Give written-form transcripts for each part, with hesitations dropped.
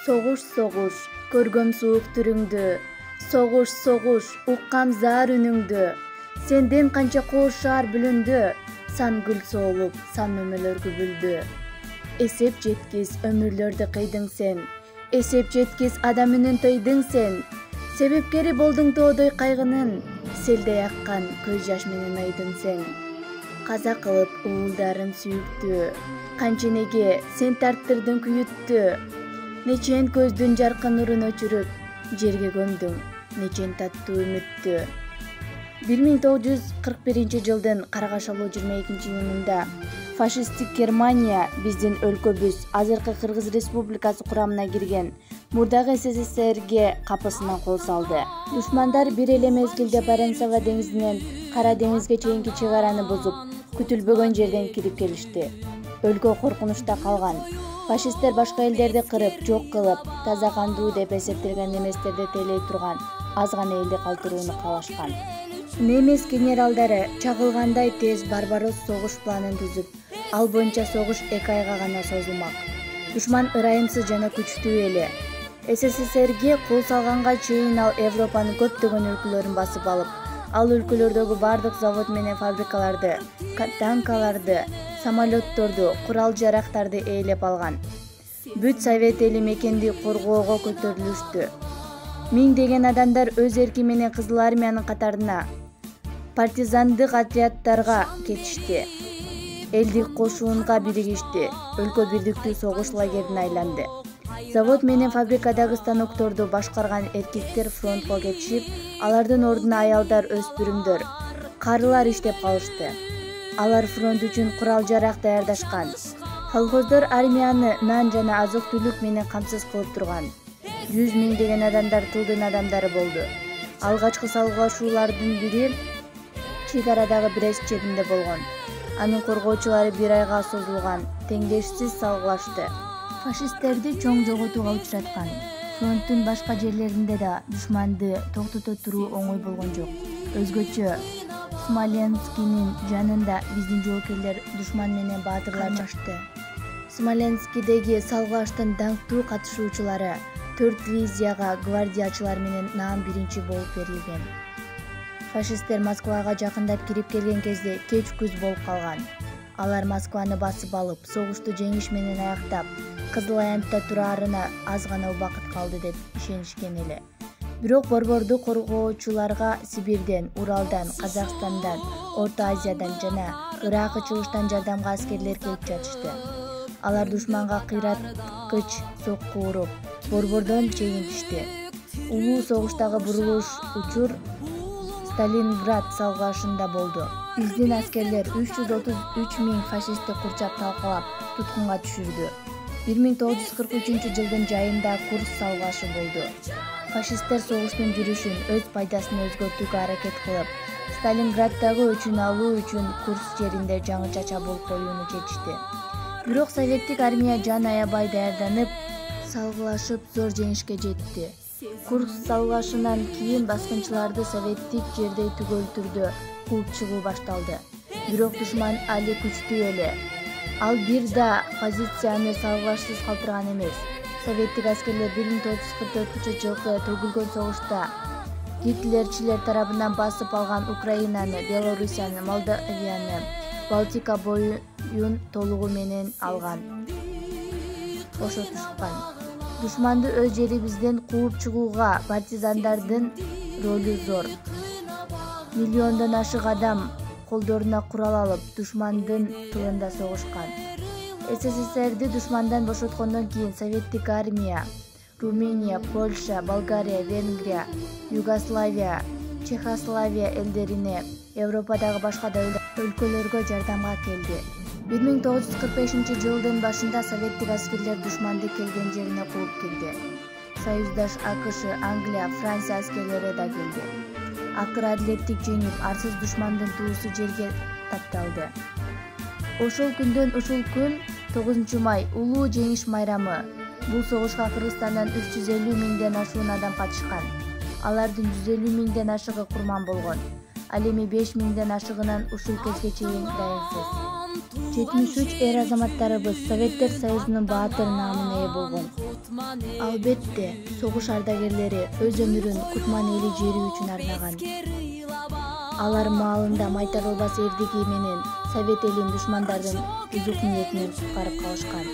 Согуш, көргөм суук түрүңдү. Согуш, уккам заар үнүңдү. Сенден канча кооз шаар бүлүндү. Сан гүл соолуп, сан өмөлөр күбүлдү. Эсеп жеткис өмүрлөрдү кыйдың сен. Эсеп жеткис адам үнүн тыйдың сен. Себепкери болдуң тоодой кайгынын. Селдей аккан көз жаш менен айдың сен. Каза кылып уулдарын сүйүктү. Канченеге сен тарттырдың күйүттү. Нечен көздүн жаркын нурун өчүрүп, жерге көмдүң, нечен таттуу үмүттү. 1941-жылдын карагашалуу 22-июнунда фашисттик Германия биздин өлкөбүз азыркы Кыргыз Республикасы курамына кирген мурдагы СССРге капысынан кол салды. Душмандар бир эле мезгилде Баренцева деңизинен Кара деңизге чейинки чек араны бузуп, күтүлбөгөн жерден кирип келишти. Өлкө коркунучта калган. Фашисттер башка элдерди кырып, жок кылып, таза кандуу деп эсептелген неместерди тейлей турган аз гана элди калтырууну каалашкан. Немес генералдары чагылгандай тез Барбарос согуш планын түзүп, ал боюнча согуш 2 айга гана созулмак. Душман ырайымсыз жана күчтүү эле. СССРге кол салганга чейин ал Европанын көптөгөн өлкөлөрүн басып алып, ал өлкөлөрдөгү бардык завод менен фабрикаларды, танкаларды, самолетторду, курал-жарактарды ээлеп алган. Бүт Совет эли мекенди коргоого көтөрүлүштү. Миңдеген адамдар өз эрки менен Кызыл армиянын катарына, партизандык отрядтарга кетишти. Элдик кошуунга биригишти. Өлкө бирдиктүү согуш лагерине айланды. Завод менен фабрикадагы станокторду башкарган эркектер фронтко кетишип, алардын ордуна аялдар, өспүрүмдөр, карылар иштеп калышты. Алар фронт үчүн курал-жарак даярдашкан. Колхоздор армияны нан жана азык-түлүк менен камсыз кылып турган. 100 миңдеген адамдар тылдын адамдары болду. Алгачкы салгылашуулардын бири чек арадагы Брест чегинде болгон. Анын коргоочулары 1 айга созулган теңдешсиз салгылашты. Фашисттерди чоң жоготууга учураткан. Фронттун башка жерлеринде да душманды токтото туруу оңой болгон жок. Өзгөчө Смоленскинин жанында биздин жоокерлер душман менен баатырлар чашты. Смоленскидеги салгылаштын даңктуу катышуучулары 4 дивизияга гвардиячылар менен наам биринчи болуп берилген. Фашисттер Москвага жакындап кирип келген кезде кеч күз болуп калган. Алар Москваны басып алып, согушту жеңиш менен аяктап, Кызыл аянтта тураарына аз гана убакыт калды деп ишенишкен эле. Бирок борборду коргоочуларга Сибирден, Уралдан, Казакстандан, Орто Азиядан жана Ирак чыгыштан жардамга аскерлер келип жатышты. Алар душманга кыйраткыч сокку уруп, борбордон чегинтишти. Улуу согуштагы бурулуш учур Сталинград салгылашында болду. Биздин аскерлер 333 миң фашистти курчап талкалап, туткунга түшүрдү. 1943-жылдын жайында Курск салгылашы болду. Фашисттер согуштун жүрүшүн өз пайдасына өзгөртүүгө аракет кылып, Сталинграддагы өчүн алуу үчүн Курск жеринде жаңыча чабуул коюуну чечишти. Бирок советтик армия жан аябай даярданып, салгылашып зор жеңишке жетти. Курск салгылашынан кийин баскынчыларды советтик жерде түгөл түрдө кууп чыгуу башталды. Бирок душман али күчтүү эле. Ал бир да позицияны салгылашсыз калтырган эмес. Советтик аскерлер 1944-жылкы төгүлгөн согушта гитлерчилер тарабынан басып алган Украинаны, Белоруссияны, Молдавияны, Балтика боюн толугу менен алган. Бошотушкан. Душманды өз жерибизден кууп чыгууга партизандардын ролу зор. Миллиондон ашык адам колдоруна курал алып, душмандын тылында согушкан. СССРди душмандан бошоткондон кийин советтик армия Румыния, Польша, Болгария, Венгрия, Югославия, Чехословакия элдерине, Европадагы башка да өлкөлөргө жардамга келди. 1945-жылдын башында советтик аскерлер душманды келген жерине кууп кирди. Союздаш АКШ, Англия, Франция аскерлери да келди. Акыр адилеттик жеңип, арсыз душмандын туусу жерге тапталды. Ошол күндөн ушул күн 9 май улуу жеңиш майрамы. Бул согушка Кыргызстандан 350 миңден ашуун адам катышкан. Алардын 150 миңден ашыгы курман болгон. Ал эми 5 миңден ашыгынан ушул кезге чейин дайынсыз. 73 эр азаматтарыбыз Советтер Союзунун баатыр наамына ээ болгон. Албетте, согуш ардагерлери өз өмүрүн Кутман эли жери үчүн арнаган. Алар маалында майтарылбас эрдиги менен Совет элин душмандардын бузук ниетинен куткарып калышкан.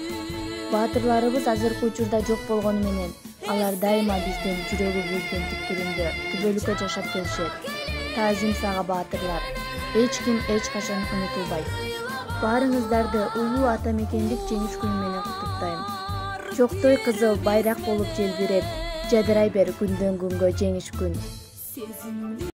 Баатырларыбыз азыркы учурда жок болгону менен алар дайыма биздин жүрөгүбүздүн түпкүрүндө түбөлүккө жашап келишет. Таазим сага баатырлар. Эч ким эч качан унутулбайт. Баарыңыздарды улуу ата мекендик жеңиш күнү менен куттуктайм. Чоктой кызыл байрак болуп желбиреп, жадырай бер күндөн күнгө жеңиш күн.